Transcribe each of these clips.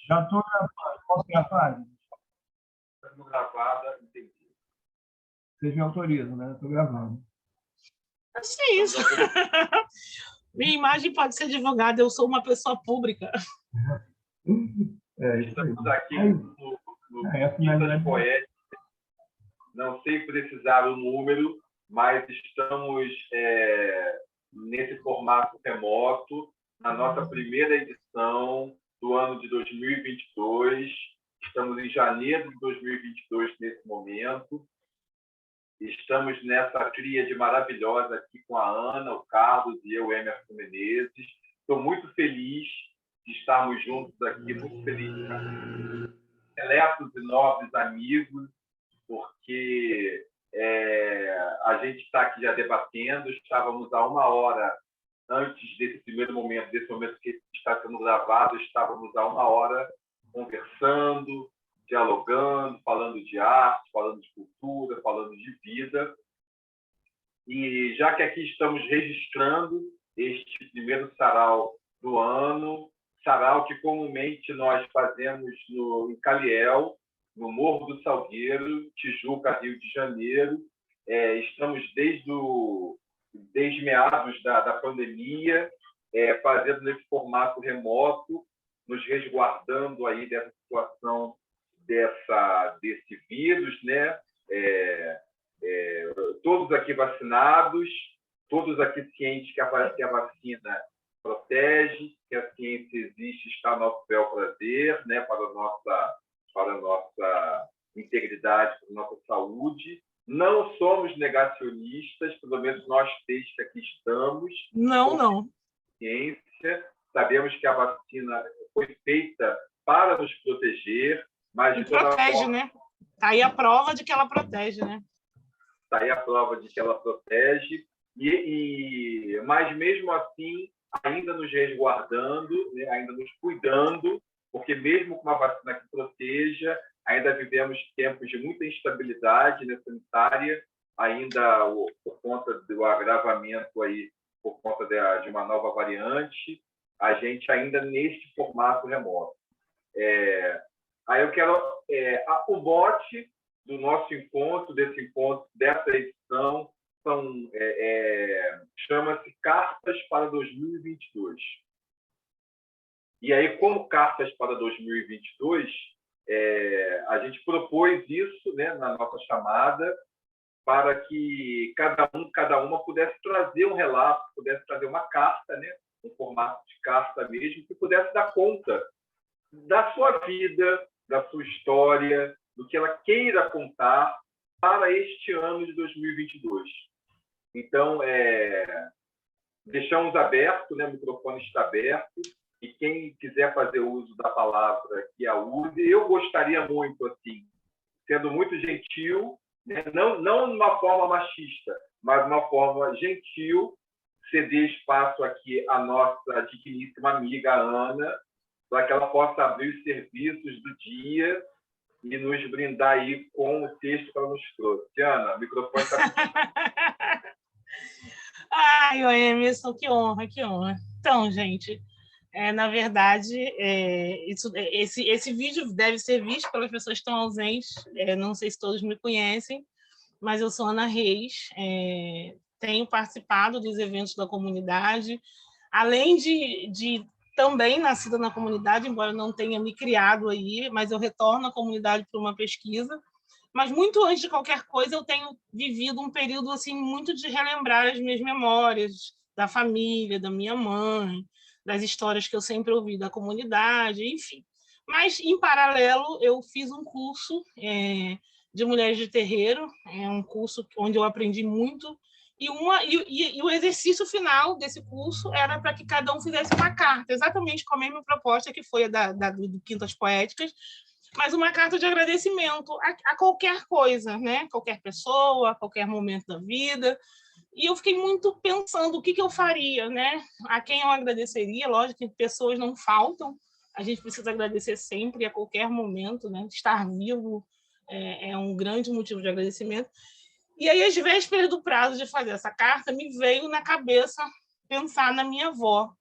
Já estou gravando. Posso gravar? Estamos gravada, entendi. Vocês me autorizam, né? Estou gravando. É isso. Minha imagem pode ser divulgada, eu sou uma pessoa pública. Estamos aqui no Quintas Poéticas. Não sei precisar o número, mas estamos nesse formato remoto, na nossa primeira edição do ano de 2022. Estamos em janeiro de 2022 nesse momento. Estamos nessa tríade maravilhosa aqui com a Ana, o Carlos e eu, Emerson Menezes. Estou muito feliz de estarmos juntos aqui, muito feliz de seletos e nobres amigos, porque a gente está aqui já debatendo. Estávamos há 1 hora antes desse primeiro momento, desse momento que está sendo gravado, estávamos há 1 hora conversando, dialogando, falando de arte, falando de cultura, falando de vida. E já que aqui estamos registrando este primeiro sarau do ano, sarau que comumente nós fazemos em Caliel, no Morro do Salgueiro, Tijuca, Rio de Janeiro. Estamos desde meados da pandemia, fazendo nesse formato remoto, nos resguardando aí dessa situação desse vírus, né? Todos aqui vacinados, todos aqui cientes que a vacina protege, que a ciência existe, está a nosso bel prazer, né? para a nossa integridade, para a nossa saúde. Não somos negacionistas, pelo menos nós três que aqui estamos. Não. Ciência, sabemos que a vacina foi feita para nos proteger, mas de toda protege, forma, né? Está aí a prova de que ela protege, né? Está aí a prova de que ela protege, mas mesmo assim, ainda nos resguardando, né? Ainda nos cuidando, porque mesmo com uma vacina que proteja, ainda vivemos tempos de muita instabilidade, né, sanitária, ainda por conta do agravamento aí, por conta de uma nova variante, a gente ainda neste formato remoto. Aí eu quero o mote do nosso encontro, dessa edição, chama-se Cartas para 2022. E aí, como Cartas para 2022, a gente propôs isso, né, na nossa chamada, para que cada uma pudesse trazer um relato, pudesse trazer uma carta, né, um formato de carta mesmo, que pudesse dar conta da sua vida, da sua história, do que ela queira contar para este ano de 2022. Então, deixamos aberto, né, o microfone está aberto, e quem quiser fazer uso da palavra, que a use. Eu gostaria muito, assim, sendo muito gentil, né, não de uma forma machista, mas de uma forma gentil, ceder espaço aqui à nossa digníssima amiga Ana, para que ela possa abrir os serviços do dia e nos brindar aí com o texto que ela nos trouxe. Ana, o microfone está... Ai, Emerson, que honra, que honra. Então, gente, na verdade, esse vídeo deve ser visto pelas pessoas que estão ausentes. Não sei se todos me conhecem, mas eu sou Ana Reis, tenho participado dos eventos da comunidade, além de também nascida na comunidade, embora não tenha me criado aí, mas eu retorno à comunidade por uma pesquisa. Mas muito antes de qualquer coisa, eu tenho vivido um período assim muito de relembrar as minhas memórias da família, da minha mãe, das histórias que eu sempre ouvi da comunidade, enfim. Mas, em paralelo, eu fiz um curso de mulheres de terreiro, um curso onde eu aprendi muito, e o exercício final desse curso era para que cada um fizesse uma carta, exatamente com a mesma proposta que foi a do Quintas Poéticas, mas uma carta de agradecimento a qualquer coisa, né? Qualquer pessoa, qualquer momento da vida. E eu fiquei muito pensando o que eu faria, né? A quem eu agradeceria. Lógico que pessoas não faltam, a gente precisa agradecer sempre, a qualquer momento, né? Estar vivo é um grande motivo de agradecimento. E aí, às vésperas do prazo de fazer essa carta, me veio na cabeça pensar na minha avó,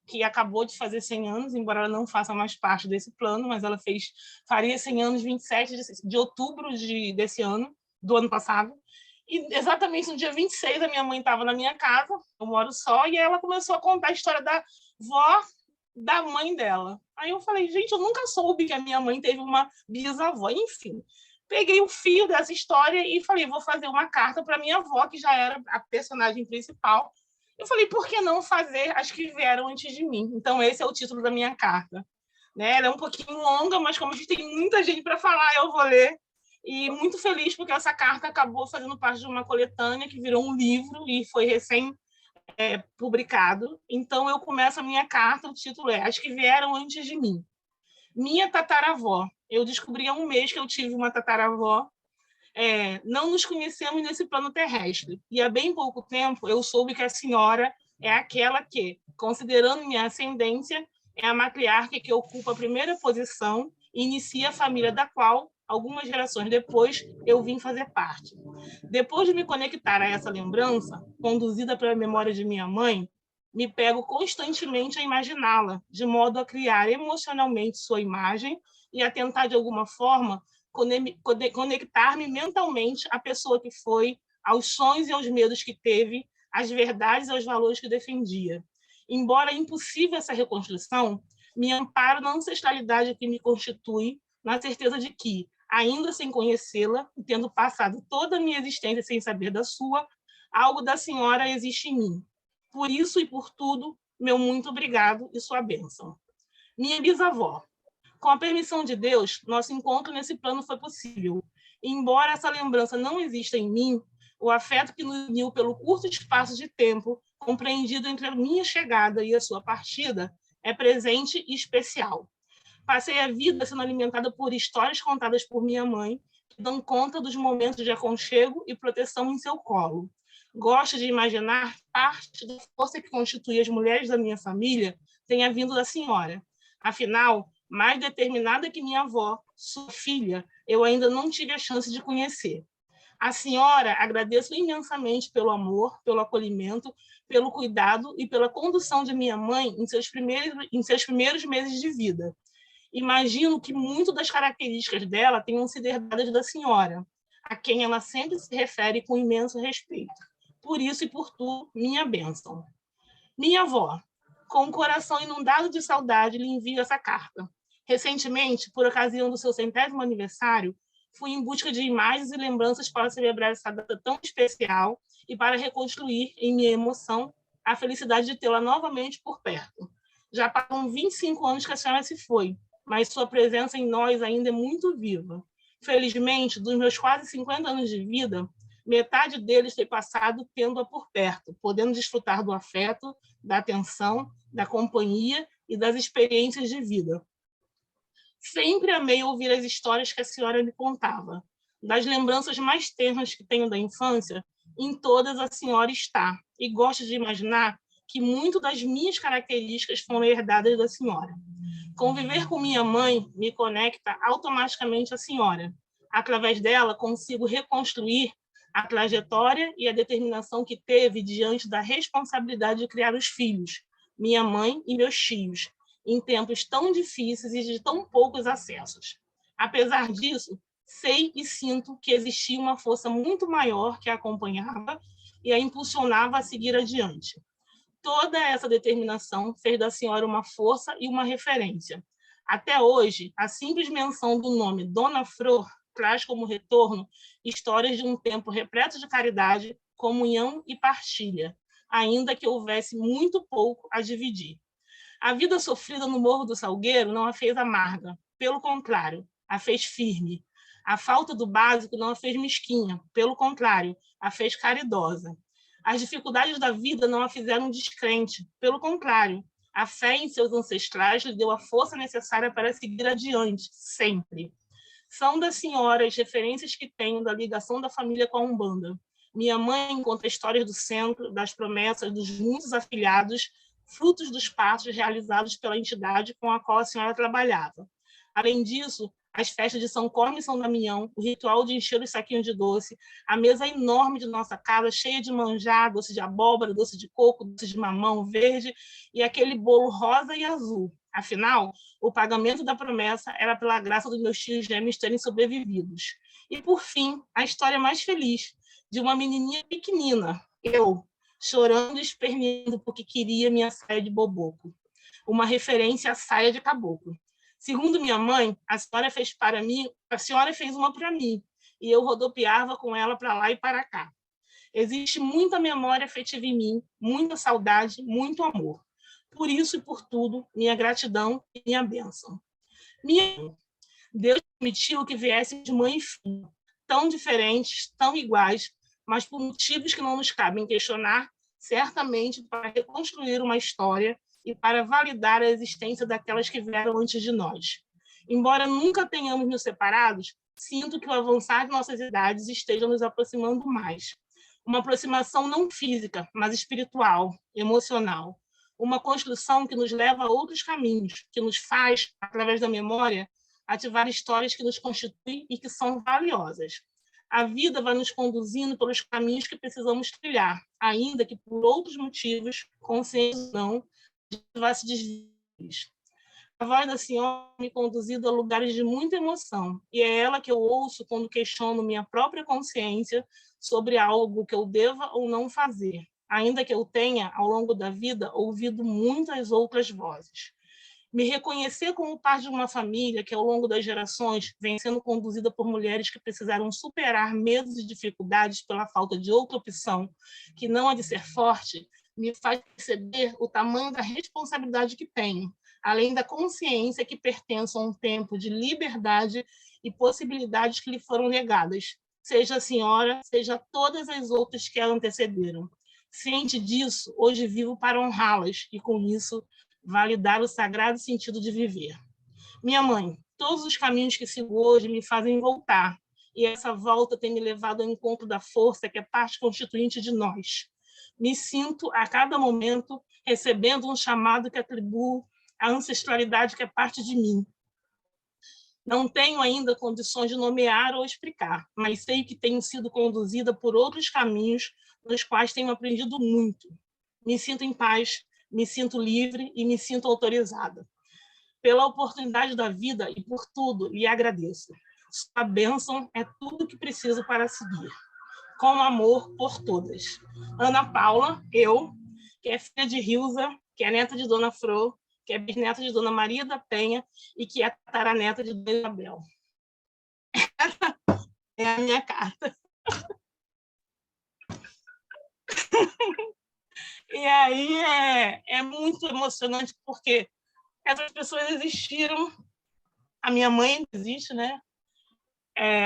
que acabou de fazer 100 anos, embora ela não faça mais parte desse plano, mas ela faria 100 anos 27 de outubro desse ano, do ano passado. E exatamente no dia 26, a minha mãe estava na minha casa, eu moro só, e ela começou a contar a história da vó da mãe dela. Aí eu falei, gente, eu nunca soube que a minha mãe teve uma bisavó. Enfim, peguei o fio dessa história e falei, vou fazer uma carta para minha avó, que já era a personagem principal. Eu falei, por que não fazer as que vieram antes de mim? Então, esse é o título da minha carta. Né? Ela é um pouquinho longa, mas como a gente tem muita gente para falar, eu vou ler. E muito feliz porque essa carta acabou fazendo parte de uma coletânea que virou um livro e foi publicado. Então, eu começo a minha carta, o título é As que Vieram Antes de Mim. Minha tataravó. Eu descobri há um mês que eu tive uma tataravó. Não nos conhecemos nesse plano terrestre. E há bem pouco tempo eu soube que a senhora é aquela que, considerando minha ascendência, é a matriarca que ocupa a primeira posição e inicia a família da qual, algumas gerações depois, eu vim fazer parte. Depois de me conectar a essa lembrança, conduzida pela memória de minha mãe, me pego constantemente a imaginá-la, de modo a criar emocionalmente sua imagem e a tentar, de alguma forma, conectar-me mentalmente à pessoa que foi, aos sonhos e aos medos que teve, às verdades e aos valores que defendia. Embora impossível essa reconstrução, me amparo na ancestralidade que me constitui, na certeza de que, ainda sem conhecê-la, e tendo passado toda a minha existência sem saber da sua, algo da senhora existe em mim. Por isso e por tudo, meu muito obrigado e sua bênção. Minha bisavó. Com a permissão de Deus, nosso encontro nesse plano foi possível. E, embora essa lembrança não exista em mim, o afeto que nos uniu pelo curto espaço de tempo, compreendido entre a minha chegada e a sua partida, é presente e especial. Passei a vida sendo alimentada por histórias contadas por minha mãe, que dão conta dos momentos de aconchego e proteção em seu colo. Gosto de imaginar parte da força que constitui as mulheres da minha família tenha vindo da senhora. Afinal, mais determinada que minha avó, sua filha, eu ainda não tive a chance de conhecer. A senhora, agradeço imensamente pelo amor, pelo acolhimento, pelo cuidado e pela condução de minha mãe em seus primeiros meses de vida. Imagino que muito das características dela tenham sido herdadas da senhora, a quem ela sempre se refere com imenso respeito. Por isso e por tudo, minha bênção. Minha avó, com o coração inundado de saudade, lhe envio essa carta. Recentemente, por ocasião do seu 100º aniversário, fui em busca de imagens e lembranças para celebrar essa data tão especial e para reconstruir, em minha emoção, a felicidade de tê-la novamente por perto. Já passam 25 anos que a senhora se foi, mas sua presença em nós ainda é muito viva. Felizmente, dos meus quase 50 anos de vida, metade deles tem passado tendo-a por perto, podendo desfrutar do afeto, da atenção, da companhia e das experiências de vida. Sempre amei ouvir as histórias que a senhora me contava. Das lembranças mais ternas que tenho da infância, em todas a senhora está, e gosto de imaginar que muito das minhas características foram herdadas da senhora. Conviver com minha mãe me conecta automaticamente à senhora. Através dela, consigo reconstruir a trajetória e a determinação que teve diante da responsabilidade de criar os filhos, minha mãe e meus tios, em tempos tão difíceis e de tão poucos acessos. Apesar disso, sei e sinto que existia uma força muito maior que a acompanhava e a impulsionava a seguir adiante. Toda essa determinação fez da senhora uma força e uma referência. Até hoje, a simples menção do nome Dona Flor traz como retorno histórias de um tempo repleto de caridade, comunhão e partilha, ainda que houvesse muito pouco a dividir. A vida sofrida no Morro do Salgueiro não a fez amarga, pelo contrário, a fez firme. A falta do básico não a fez mesquinha, pelo contrário, a fez caridosa. As dificuldades da vida não a fizeram descrente, pelo contrário, a fé em seus ancestrais lhe deu a força necessária para seguir adiante, sempre. São da senhora as referências que tenho da ligação da família com a Umbanda. Minha mãe conta histórias do centro, das promessas dos muitos afiliados, frutos dos passos realizados pela entidade com a qual a senhora trabalhava. Além disso, as festas de São Cosme e São Damião, o ritual de encher os saquinhos de doce, a mesa enorme de nossa casa, cheia de manjar, doce de abóbora, doce de coco, doce de mamão verde e aquele bolo rosa e azul. Afinal, o pagamento da promessa era pela graça dos meus tios gêmeos terem sobrevividos. E, por fim, a história mais feliz de uma menininha pequenina, eu, chorando e esperneando porque queria minha saia de boboco. Uma referência à saia de caboclo. Segundo minha mãe, a senhora fez uma para mim, e eu rodopiava com ela para lá e para cá. Existe muita memória afetiva em mim, muita saudade, muito amor. Por isso e por tudo, minha gratidão e minha bênção. Deus permitiu que viessem de mãe e filho, tão diferentes, tão iguais, mas por motivos que não nos cabem questionar, certamente para reconstruir uma história e para validar a existência daquelas que vieram antes de nós. Embora nunca tenhamos nos separados, sinto que o avançar de nossas idades esteja nos aproximando mais. Uma aproximação não física, mas espiritual, emocional. Uma construção que nos leva a outros caminhos, que nos faz, através da memória, ativar histórias que nos constituem e que são valiosas. A vida vai nos conduzindo pelos caminhos que precisamos trilhar, ainda que por outros motivos, conscientes ou não, vai se desviar. A voz da senhora me conduzido a lugares de muita emoção, e é ela que eu ouço quando questiono minha própria consciência sobre algo que eu deva ou não fazer, ainda que eu tenha, ao longo da vida, ouvido muitas outras vozes. Me reconhecer como parte de uma família que, ao longo das gerações, vem sendo conduzida por mulheres que precisaram superar medos e dificuldades pela falta de outra opção, que não a de ser forte, me faz perceber o tamanho da responsabilidade que tenho, além da consciência que pertenço a um tempo de liberdade e possibilidades que lhe foram negadas, seja a senhora, seja todas as outras que a antecederam. Ciente disso, hoje vivo para honrá-las e, com isso, validar o sagrado sentido de viver. Minha mãe, todos os caminhos que sigo hoje me fazem voltar, e essa volta tem me levado ao encontro da força que é parte constituinte de nós. Me sinto, a cada momento, recebendo um chamado que atribuo à ancestralidade que é parte de mim. Não tenho ainda condições de nomear ou explicar, mas sei que tenho sido conduzida por outros caminhos nos quais tenho aprendido muito. Me sinto em paz, me sinto livre e me sinto autorizada. Pela oportunidade da vida e por tudo, lhe agradeço. Sua bênção é tudo que preciso para seguir. Com amor por todas. Ana Paula, eu, que é filha de Rilza, que é neta de Dona Fro, que é bisneta de Dona Maria da Penha e que é tataraneta de Dona Isabel. Essa é a minha carta. E aí é muito emocionante, porque essas pessoas existiram. A minha mãe existe, né?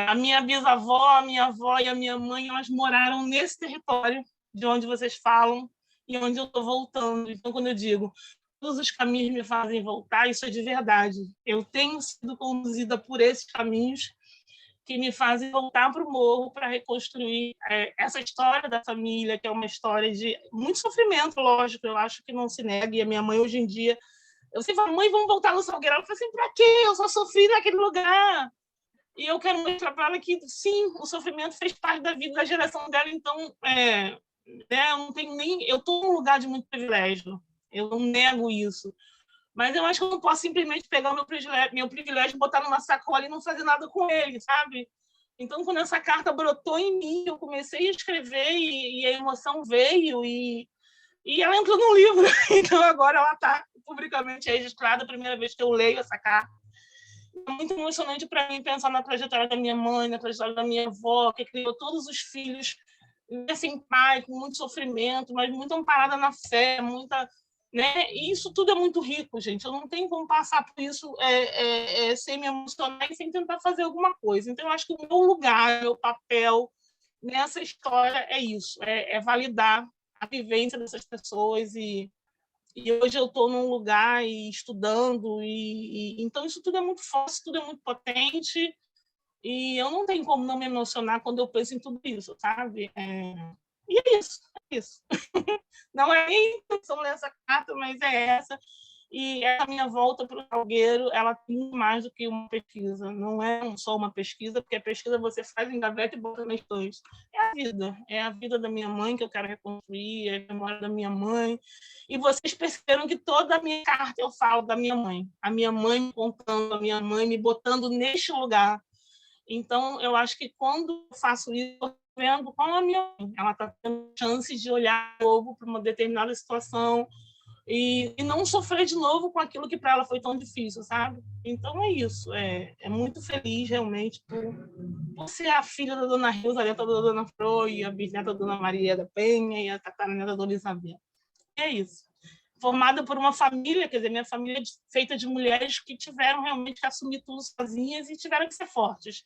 A minha bisavó, a minha avó e a minha mãe, elas moraram nesse território de onde vocês falam e onde eu estou voltando. Então, quando eu digo todos os caminhos me fazem voltar, isso é de verdade. Eu tenho sido conduzida por esses caminhos que me fazem voltar para o morro para reconstruir essa história da família, que é uma história de muito sofrimento, lógico, eu acho que não se nega. E a minha mãe, hoje em dia, eu sempre falo, mãe, vamos voltar no Salgueiro. Ela fala assim, para quê? Eu só sofri naquele lugar. E eu quero mostrar para ela que, sim, o sofrimento fez parte da vida da geração dela, então, né, eu não tenho nem... Eu estou num lugar de muito privilégio, eu não nego isso. Mas eu acho que eu não posso simplesmente pegar meu privilégio, botar numa sacola e não fazer nada com ele, sabe? Então, quando essa carta brotou em mim, eu comecei a escrever e a emoção veio e ela entrou no livro. Então, agora ela está publicamente registrada, a primeira vez que eu leio essa carta. É muito emocionante para mim pensar na trajetória da minha mãe, na trajetória da minha avó, que criou todos os filhos sem pai, com muito sofrimento, mas muito amparada na fé, muita... Né? E isso tudo é muito rico, gente. Eu não tenho como passar por isso sem me emocionar e sem tentar fazer alguma coisa. Então, eu acho que o meu lugar, meu papel nessa história é isso, é validar a vivência dessas pessoas e hoje eu estou num lugar e estudando então isso tudo é muito forte, isso tudo é muito potente e eu não tenho como não me emocionar quando eu penso em tudo isso, sabe? E é isso. Não é a intenção dessa carta, mas é essa. E essa minha volta para o Salgueiro, ela tem mais do que uma pesquisa. Não é só uma pesquisa, porque a pesquisa você faz em gaveta e bota na estante. É a vida da minha mãe que eu quero reconstruir, é a memória da minha mãe. E vocês perceberam que toda a minha carta eu falo da minha mãe. A minha mãe me contando, a minha mãe me botando neste lugar. Então, eu acho que quando eu faço isso, eu estou vendo como a minha mãe, ela está tendo chance de olhar de novo para uma determinada situação e não sofrer de novo com aquilo que para ela foi tão difícil, sabe? Então, é isso. É muito feliz, realmente, por ser a filha da Dona Hilda, a neta da Dona Flor, e a bisneta da Dona Maria da Penha, e a tataraneta da Dona Isabel. É isso. Formada por uma família, quer dizer, minha família é feita de mulheres que tiveram realmente que assumir tudo sozinhas e tiveram que ser fortes.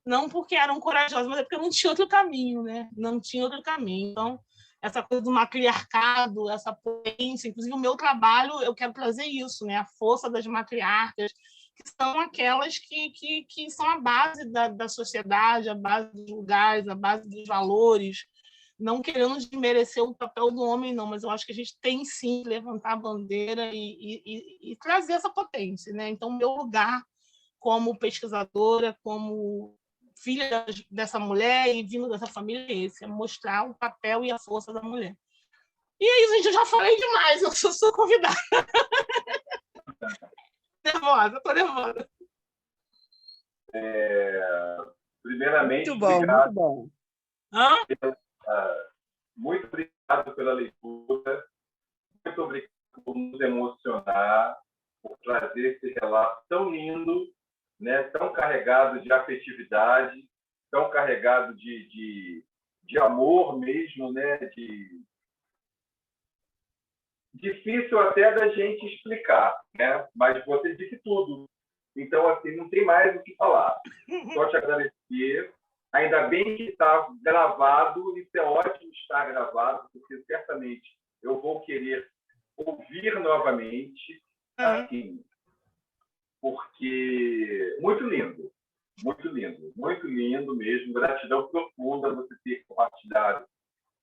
Não porque eram corajosas, mas é porque não tinha outro caminho, né? Não tinha outro caminho. Então, essa coisa do matriarcado, essa potência, inclusive o meu trabalho, eu quero trazer isso, né? A força das matriarcas, que são aquelas que são a base da sociedade, a base dos lugares, a base dos valores, não querendo desmerecer o papel do homem, não, mas eu acho que a gente tem sim que levantar a bandeira e trazer essa potência, né? Então, meu lugar como pesquisadora, como filha dessa mulher e vindo dessa família é esse, é mostrar o papel e a força da mulher. E é isso, gente, eu já falei demais, eu sou convidada. Nervosa, tô nervosa. Primeiramente, muito bom, obrigado. Muito bom. Muito obrigado pela leitura. Muito obrigado por nos emocionar, por trazer esse relato tão lindo, né? Tão carregado de afetividade, tão carregado de amor mesmo, né? Difícil até da gente explicar, né? Mas você disse tudo. Então, assim, não tem mais o que falar. Só te agradecer. Ainda bem que está gravado, isso é ótimo estar gravado, porque certamente eu vou querer ouvir novamente, assim, porque muito lindo mesmo. Gratidão profunda você ter compartilhado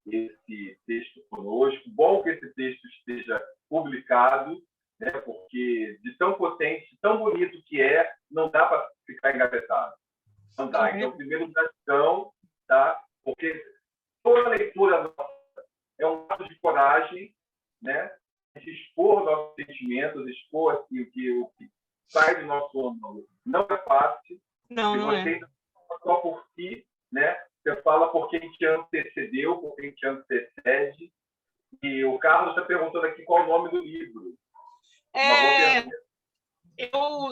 esse texto conosco. Bom que esse texto esteja publicado, né? Porque de tão potente, tão bonito que é, não dá para ficar engavetado. Não dá. Então, primeiro, gratidão, tá? Porque toda leitura nossa é um ato de coragem, né? De expor nossos sentimentos, expor assim, o que sai do nosso âmago. Não é fácil. Não você só por si, né? Você fala por quem te antecedeu, por quem te antecede. E o Carlos está perguntando aqui qual o nome do livro.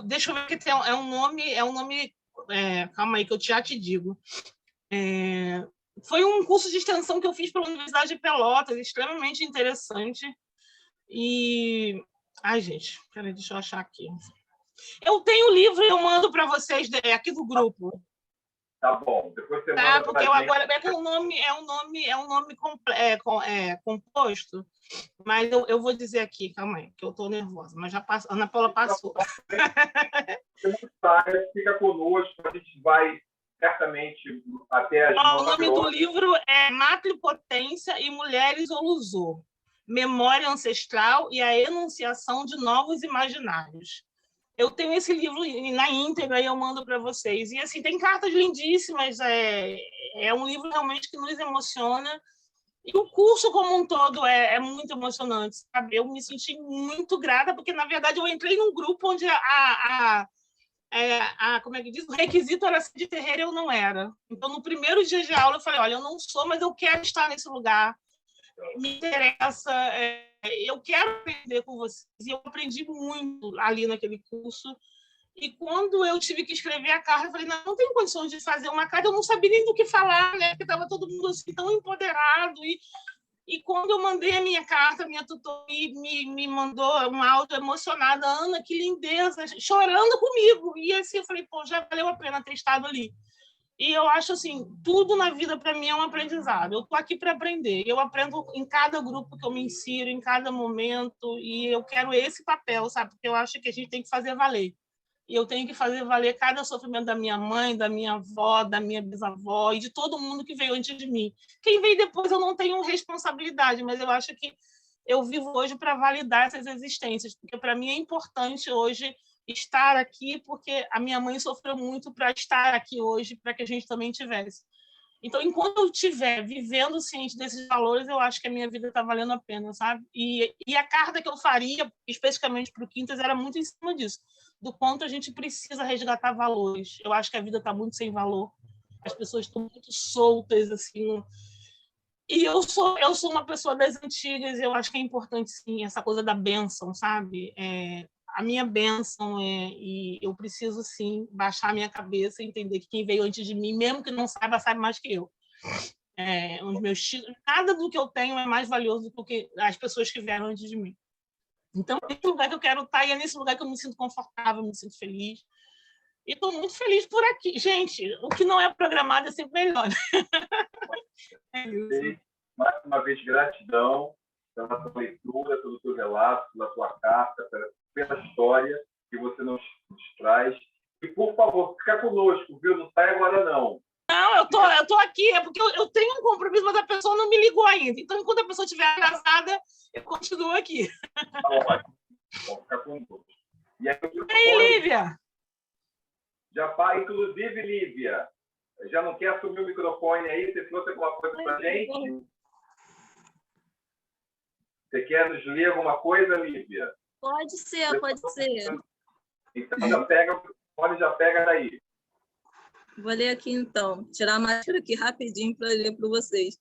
Deixa eu ver que tem um nome. Calma aí, que eu já te digo. Foi um curso de extensão que eu fiz pela Universidade de Pelotas, extremamente interessante. E. Ai, gente, peraí, deixa eu achar aqui. Eu tenho o livro e eu mando para vocês aqui do grupo. Tá bom, depois você manda porque eu agora é um nome composto, mas eu vou dizer aqui, calma aí, que eu estou nervosa, mas já passou, Ana Paula passou. Fica conosco, a gente vai certamente até as 9 horas. O nome do livro é Matripotência e Mulheres Olusô, Memória Ancestral e a Enunciação de Novos Imaginários. Eu tenho esse livro na íntegra e eu mando para vocês. E, assim, tem cartas lindíssimas. É um livro realmente que nos emociona. E o curso como um todo é muito emocionante, sabe? Eu me senti muito grata, porque, na verdade, eu entrei num grupo onde como é que diz? O requisito era ser de terreiro e eu não era. Então, no primeiro dia de aula, eu falei, olha, eu não sou, mas eu quero estar nesse lugar. Me interessa, eu quero aprender com vocês. E eu aprendi muito ali naquele curso. E quando eu tive que escrever a carta, eu falei, não tenho condições de fazer uma carta, eu não sabia nem do que falar, né? Porque estava todo mundo assim, tão empoderado. E quando eu mandei a minha carta, a minha tutora me mandou um áudio emocionada, Ana, que lindeza, chorando comigo. E assim, eu falei, pô, já valeu a pena ter estado ali. E eu acho assim, tudo na vida para mim é um aprendizado. Eu estou aqui para aprender. Eu aprendo em cada grupo que eu me insiro, em cada momento, e eu quero esse papel, sabe? Porque eu acho que a gente tem que fazer valer. E eu tenho que fazer valer cada sofrimento da minha mãe, da minha avó, da minha bisavó e de todo mundo que veio antes de mim. Quem veio depois eu não tenho responsabilidade, mas eu acho que eu vivo hoje para validar essas existências, porque para mim é importante hoje estar aqui, porque a minha mãe sofreu muito para estar aqui hoje, para que a gente também tivesse. Então, enquanto eu estiver vivendo ciente desses valores, eu acho que a minha vida está valendo a pena, sabe? E a carta que eu faria, especificamente para o Quintas, era muito em cima disso, do quanto a gente precisa resgatar valores. Eu acho que a vida está muito sem valor, as pessoas estão muito soltas, assim. E eu sou uma pessoa das antigas, eu acho que é importante, sim, essa coisa da bênção, sabe? A minha bênção e eu preciso, sim, baixar a minha cabeça e entender que quem veio antes de mim, mesmo que não saiba, sabe mais que eu. Os meus títulos, nada do que eu tenho é mais valioso do que as pessoas que vieram antes de mim. Então, é nesse lugar que eu quero estar e é nesse lugar que eu me sinto confortável, me sinto feliz. E estou muito feliz por aqui. Gente, o que não é programado é sempre melhor. É isso. Mais uma vez, gratidão pela tua leitura, pelo teu relato, pela tua carta, pela história que você nos traz. E, por favor, fica conosco, viu? Não sai agora, não. Não, eu tô aqui, é porque eu tenho um compromisso, mas a pessoa não me ligou ainda. Então, enquanto a pessoa estiver atrasada, eu continuo aqui. Tá ótimo. Vamos ficar conosco. E aí, Lívia? Já fala, inclusive, Lívia, já não quer assumir o microfone aí? Você trouxe alguma coisa para a gente? Você quer nos ler alguma coisa, Lívia? Pode ser, pode ser. Então, já pega o microfone, já pega daí. Vou ler aqui, então. Tirar a máscara aqui rapidinho para ler para vocês.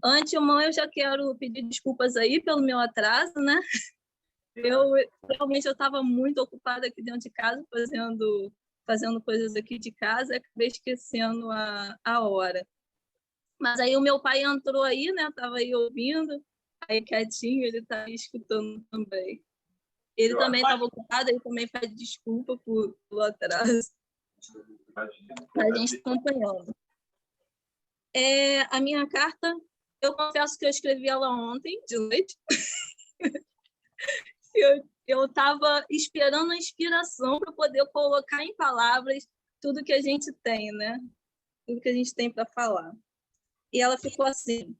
Antemão, eu já quero pedir desculpas aí pelo meu atraso, né? Realmente eu estava muito ocupada aqui dentro de casa, fazendo coisas aqui de casa, e acabei esquecendo a hora. Mas aí o meu pai entrou aí, né? Estava aí ouvindo, aí quietinho, ele está aí escutando também. Ele também estava ocupado, ele também pede desculpa pelo atraso. A gente acompanhando. A minha carta, eu confesso que eu escrevi ela ontem, de noite. Eu estava esperando a inspiração para poder colocar em palavras tudo que a gente tem, né? Tudo que a gente tem para falar. E ela ficou assim: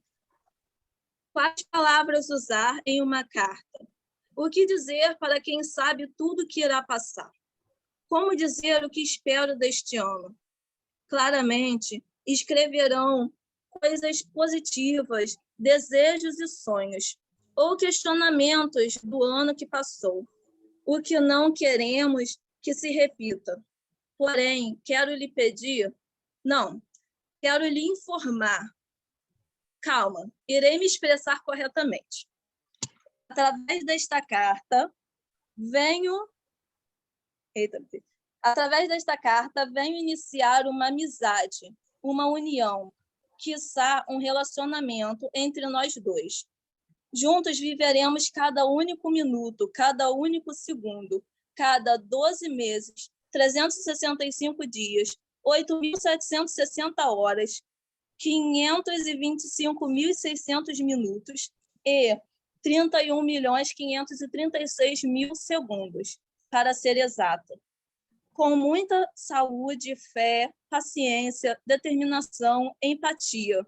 quais palavras usar em uma carta? O que dizer para quem sabe tudo que irá passar? Como dizer o que espero deste ano? Claramente, escreverão coisas positivas, desejos e sonhos, ou questionamentos do ano que passou. O que não queremos que se repita. Porém, quero lhe pedir... Não, quero lhe informar. Calma, irei me expressar corretamente. Através desta carta, venho iniciar uma amizade, uma união, quiçá um relacionamento entre nós dois. Juntos viveremos cada único minuto, cada único segundo, cada 12 meses, 365 dias, 8.760 horas, 525.600 minutos e 31.536.000 segundos, para ser exata. Com muita saúde, fé, paciência, determinação, empatia.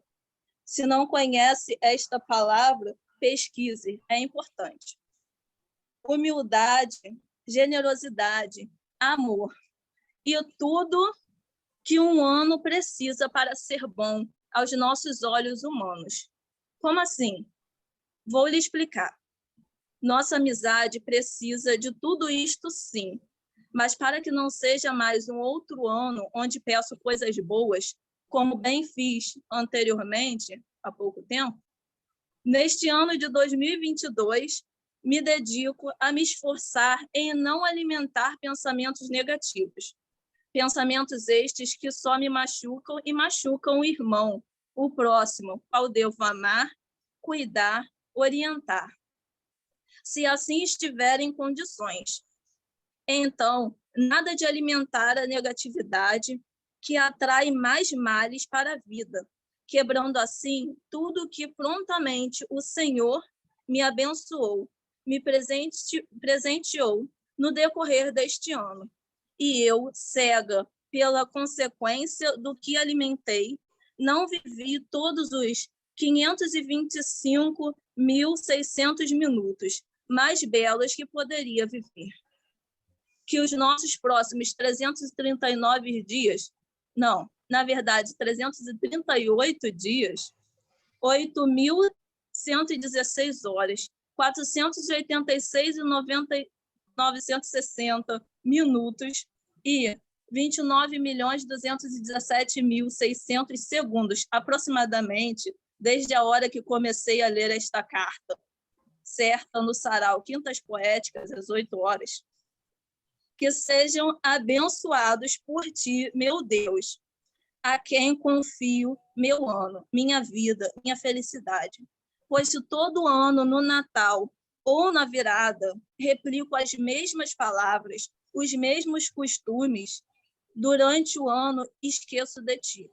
Se não conhece esta palavra, pesquise, é importante. Humildade, generosidade, amor. E tudo que um ano precisa para ser bom aos nossos olhos humanos. Como assim? Vou lhe explicar. Nossa amizade precisa de tudo isto, sim. Mas para que não seja mais um outro ano onde peço coisas boas, como bem fiz anteriormente, há pouco tempo, neste ano de 2022, me dedico a me esforçar em não alimentar pensamentos negativos. Pensamentos estes que só me machucam e machucam o irmão, o próximo, ao devo amar, cuidar, orientar. Se assim estiver em condições. Então, nada de alimentar a negatividade que atrai mais males para a vida, quebrando assim tudo que prontamente o Senhor me abençoou, me presenteou no decorrer deste ano. E eu, cega pela consequência do que alimentei, não vivi todos os 525.600 minutos, mais belos que poderia viver. Que os nossos próximos 339 dias, não, na verdade, 338 dias, 8.116 horas, 486.960 minutos e 29.217.600 segundos, aproximadamente, desde a hora que comecei a ler esta carta, certa no sarau Quintas Poéticas, às 8 horas. Que sejam abençoados por ti, meu Deus, a quem confio meu ano, minha vida, minha felicidade. Pois se todo ano, no Natal ou na virada, replico as mesmas palavras, os mesmos costumes, durante o ano esqueço de ti.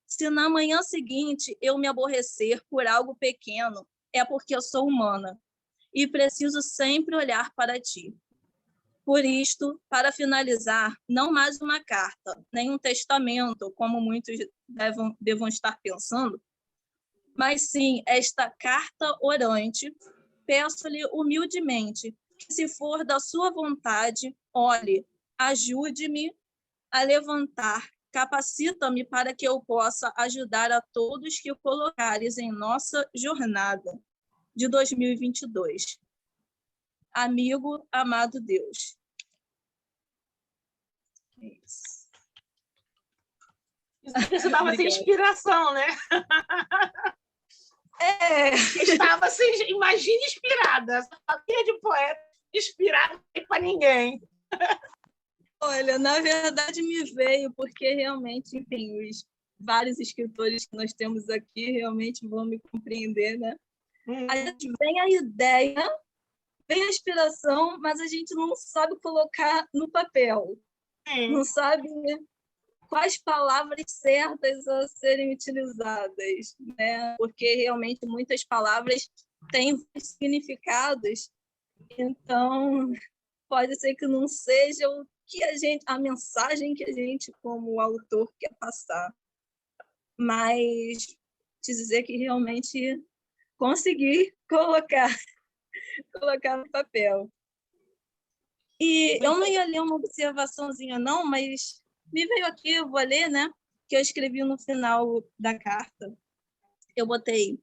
Se na manhã seguinte eu me aborrecer por algo pequeno, é porque eu sou humana e preciso sempre olhar para ti. Por isto, para finalizar, não mais uma carta, nem um testamento, como muitos devam estar pensando, mas sim esta carta orante, peço-lhe humildemente que, se for da sua vontade, olhe, ajude-me a levantar, capacita-me para que eu possa ajudar a todos que colocares em nossa jornada de 2022. Amigo, amado Deus. Isso precisava ser inspiração, né? Estava assim, imagine inspirada. Essa família de poeta inspirada para ninguém. Olha, na verdade me veio porque realmente, enfim, os vários escritores que nós temos aqui realmente vão me compreender, né? A gente vem a ideia, vem a inspiração, mas a gente não sabe colocar no papel. Não sabe quais palavras certas a serem utilizadas, né? Porque realmente muitas palavras têm significados, então pode ser que não seja o que a mensagem que a gente, como autor, quer passar. Mas te dizer que realmente consegui colocar no papel. E eu não ia ler uma observaçãozinha, não, mas me veio aqui, eu vou ler, né? Que eu escrevi no final da carta. Eu botei,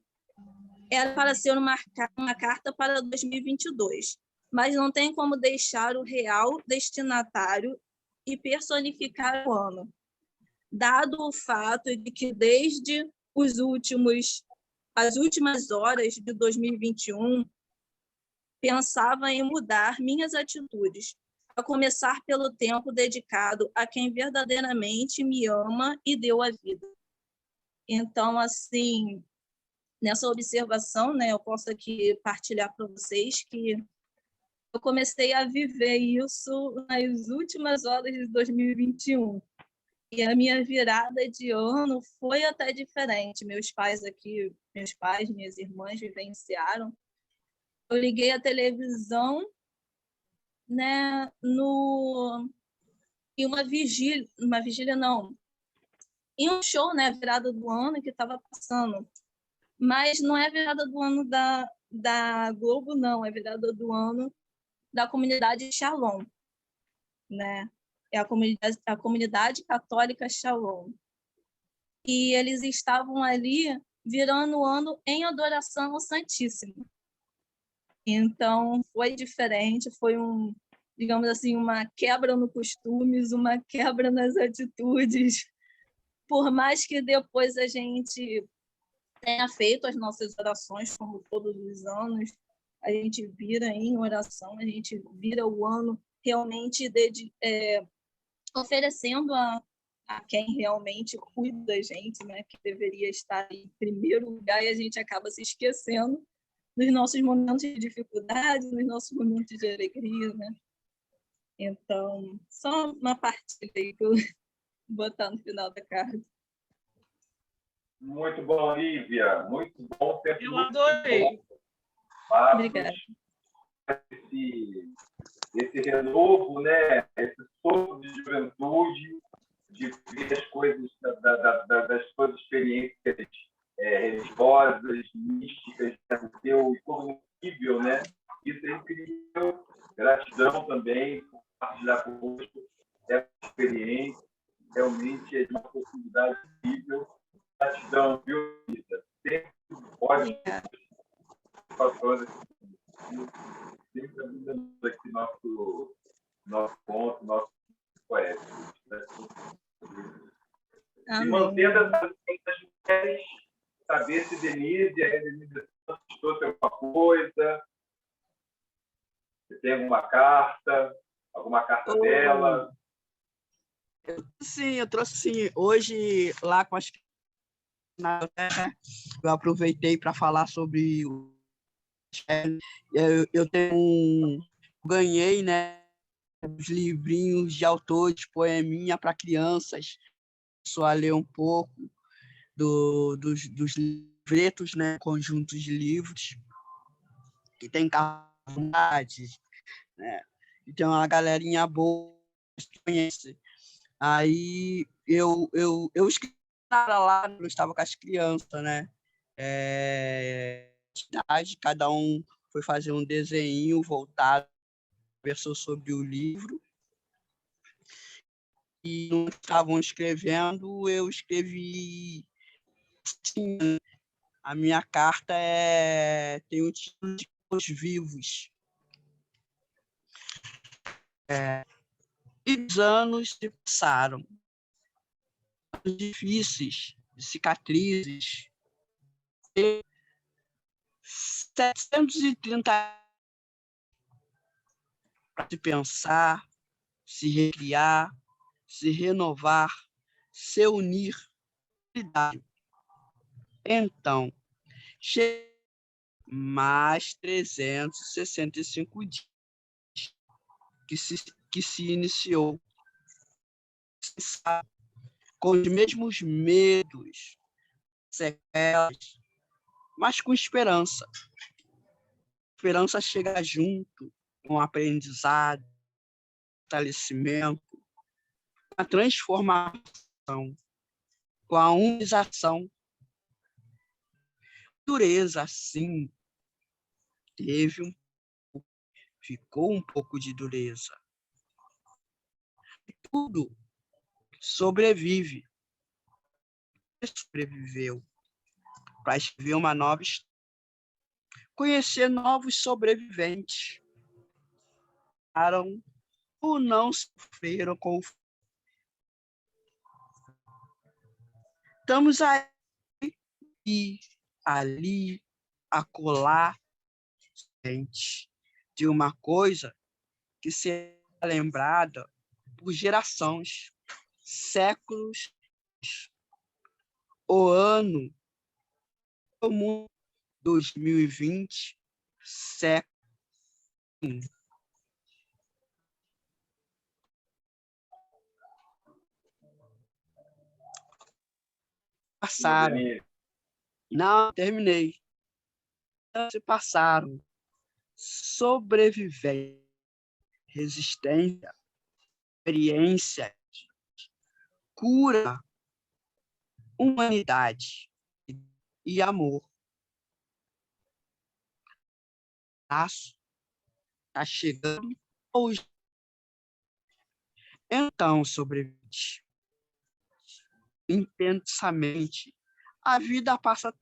era para ser uma carta para 2022, mas não tem como deixar o real destinatário e personificar o ano, dado o fato de que desde as últimas horas de 2021, pensava em mudar minhas atitudes, a começar pelo tempo dedicado a quem verdadeiramente me ama e deu a vida. Então, assim, nessa observação, né, eu posso aqui partilhar para vocês que eu comecei a viver isso nas últimas horas de 2021. E a minha virada de ano foi até diferente. Meus pais, minhas irmãs vivenciaram. Eu liguei a televisão, né, em uma vigília não, em um show, né, virada do ano que estava passando. Mas não é virada do ano da Globo, não, é virada do ano da comunidade Shalom, né? É a comunidade católica Shalom. E eles estavam ali virando o ano em adoração ao Santíssimo. Então, foi diferente, foi digamos assim, uma quebra no costumes, uma quebra nas atitudes. Por mais que depois a gente tenha feito as nossas orações, como todos os anos, a gente vira em oração, a gente vira o ano realmente oferecendo a quem realmente cuida da gente, né, que deveria estar em primeiro lugar, e a gente acaba se esquecendo nos nossos momentos de dificuldade, nos nossos momentos de alegria, né? Então, só uma partilha aí que eu vou botar no final da carta. Muito bom, Lívia. Muito bom. Eu adorei. Obrigada. Esse renovo, né? Esse sopro de juventude, de ver as coisas, das suas experiências religiosas, realmente é de uma oportunidade incrível. Gratidão, viu, Rita? Sempre ótimo. Sempre abrindo aqui nosso ponto, nosso poético. E mantendo as mulheres, saber se Denise trouxe alguma coisa, se tem alguma carta dela. Sim, eu trouxe sim. Hoje, lá com as eu aproveitei para falar sobre o eu ganhei, né, os livrinhos de autores, poeminha para crianças, só a ler um pouco dos livretos, né, conjuntos de livros que tem cartas, né, e tem uma galerinha boa que conhece. Aí eu escrevi lá, eu estava com as crianças, né? Cada um foi fazer um desenho voltado, conversou sobre o livro. E não estavam escrevendo, eu escrevi. Sim, a minha carta tem o título de Os Vivos. E os anos se passaram. Anos difíceis, cicatrizes. 730 para se pensar, se recriar, se renovar, se unir. Então, mais 365 dias que se iniciou com os mesmos medos, sequelas, mas com esperança. Esperança chega junto com o aprendizado, fortalecimento, a transformação, com a humanização. Dureza, sim, ficou um pouco de dureza. Tudo sobreviveu para escrever uma nova história, conhecer novos sobreviventes, ou não sofreram com o. Estamos aí, ali, acolá, gente, de uma coisa que será lembrada por gerações, séculos. O ano comum 2020, século. Passaram. Não, terminei. Se passaram. Sobrevivência, resistência, experiência, cura, humanidade e amor. Está chegando hoje. Então, sobrevivente, intensamente, a vida passa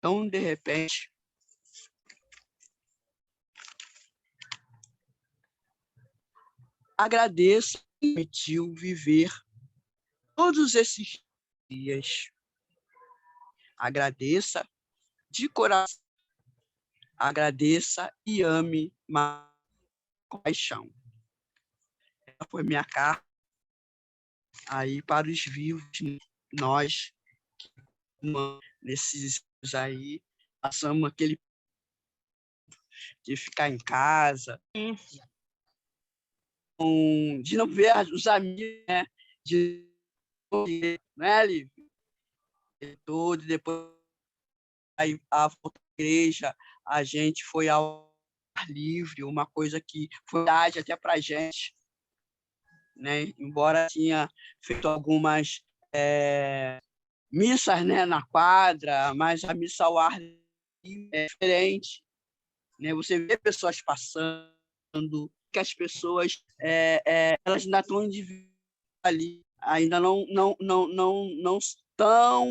tão de repente. Agradeço que permitiu viver todos esses dias. Agradeça de coração. Agradeça e ame com paixão. Essa foi minha carta aí para os vivos, nós, nesses anos aí, passamos aquele de ficar em casa, de não ver os amigos, né? Né, Lívia? Tudo, depois aí a igreja, a gente foi ao ar livre, uma coisa que foi verdade até para a gente, né? Embora tinha feito algumas missas, né, na quadra, mas a missa ao ar livre é diferente, né? Você vê pessoas passando, que as pessoas elas ainda estão ali, ainda não estão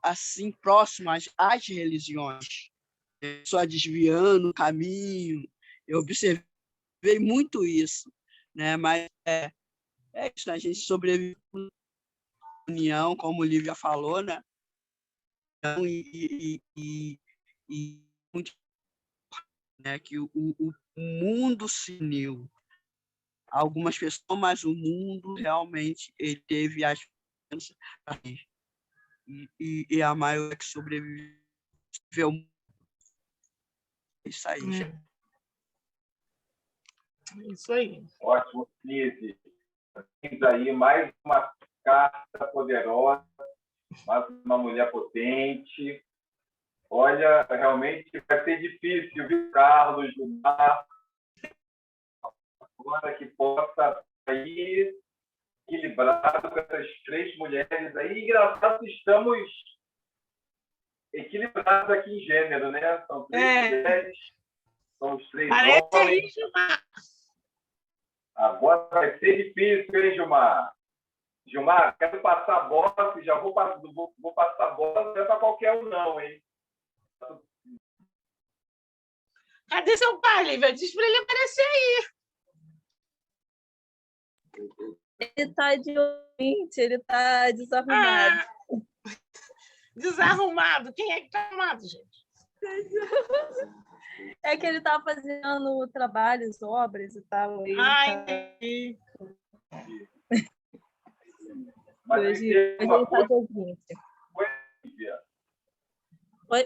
assim próximas às religiões, só desviando o caminho. Eu observei muito isso, né? Mas é isso, a gente sobrevive com união, como o Lívia falou, né? E muito, né? Que o mundo se uniu. Algumas pessoas, mas o mundo realmente ele teve a chance e a maioria que sobreviveu. Isso aí, gente. Isso aí. Ótimo, Lise. Temos aí mais uma carta poderosa, mais uma mulher potente. Olha, realmente vai ser difícil, viu, Carlos, Gilmar, agora que possa sair equilibrado com essas três mulheres aí. Engraçado que estamos equilibrados aqui em gênero, né? São três mulheres, são os três Parece aí, homens. Gilmar. Agora vai ser difícil, hein, Gilmar? Gilmar, quero passar a bola, já vou passar a bola, não é para qualquer um, não, hein? Cadê seu pai, Lívia? Diz para ele aparecer aí. Ele está de ouvinte, ele está desarrumado. Desarrumado. Quem é que está arrumado, gente? É que ele está fazendo trabalhos, obras e tal. Entendi. Hoje ele está de ouvinte.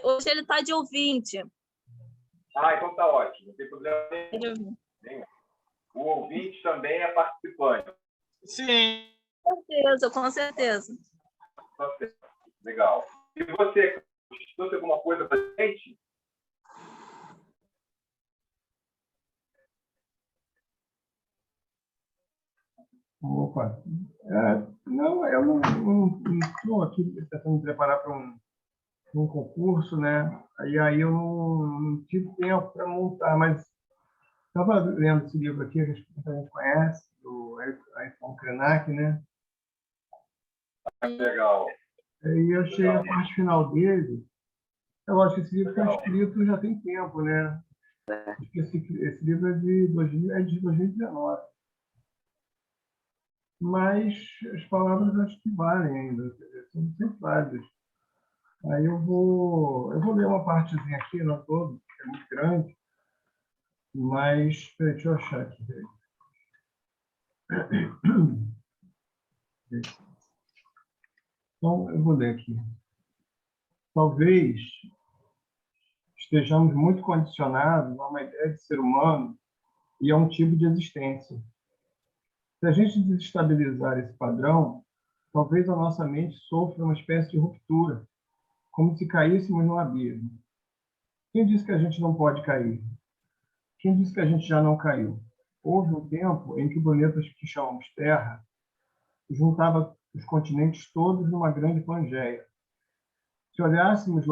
Hoje ele está de ouvinte. Então tá ótimo, não tem problema nenhum. O ouvinte também é participante. Sim. Com certeza. Legal. E você, trouxe alguma coisa para a gente? Opa. Não, eu não estou aqui tentando me preparar para um concurso, né? Aí eu não tive tempo para montar, mas estava lendo esse livro aqui, que a gente conhece, do Ayrton Krenak, né? Legal. E eu achei a parte final dele. É lógico que esse livro foi escrito já tem tempo, né? Esse livro é de 2019. Mas as palavras acho que valem ainda, são sempre válidas. Aí eu vou ler uma partezinha aqui, não todo, porque é muito grande, mas deixa eu achar aqui. Então, eu vou ler aqui. Talvez estejamos muito condicionados a uma ideia de ser humano e a um tipo de existência. Se a gente desestabilizar esse padrão, talvez a nossa mente sofra uma espécie de ruptura, como se caíssemos num abismo. Quem disse que a gente não pode cair? Quem disse que a gente já não caiu? Houve um tempo em que o planeta que chamamos Terra juntava os continentes todos numa grande Pangeia. Se olhássemos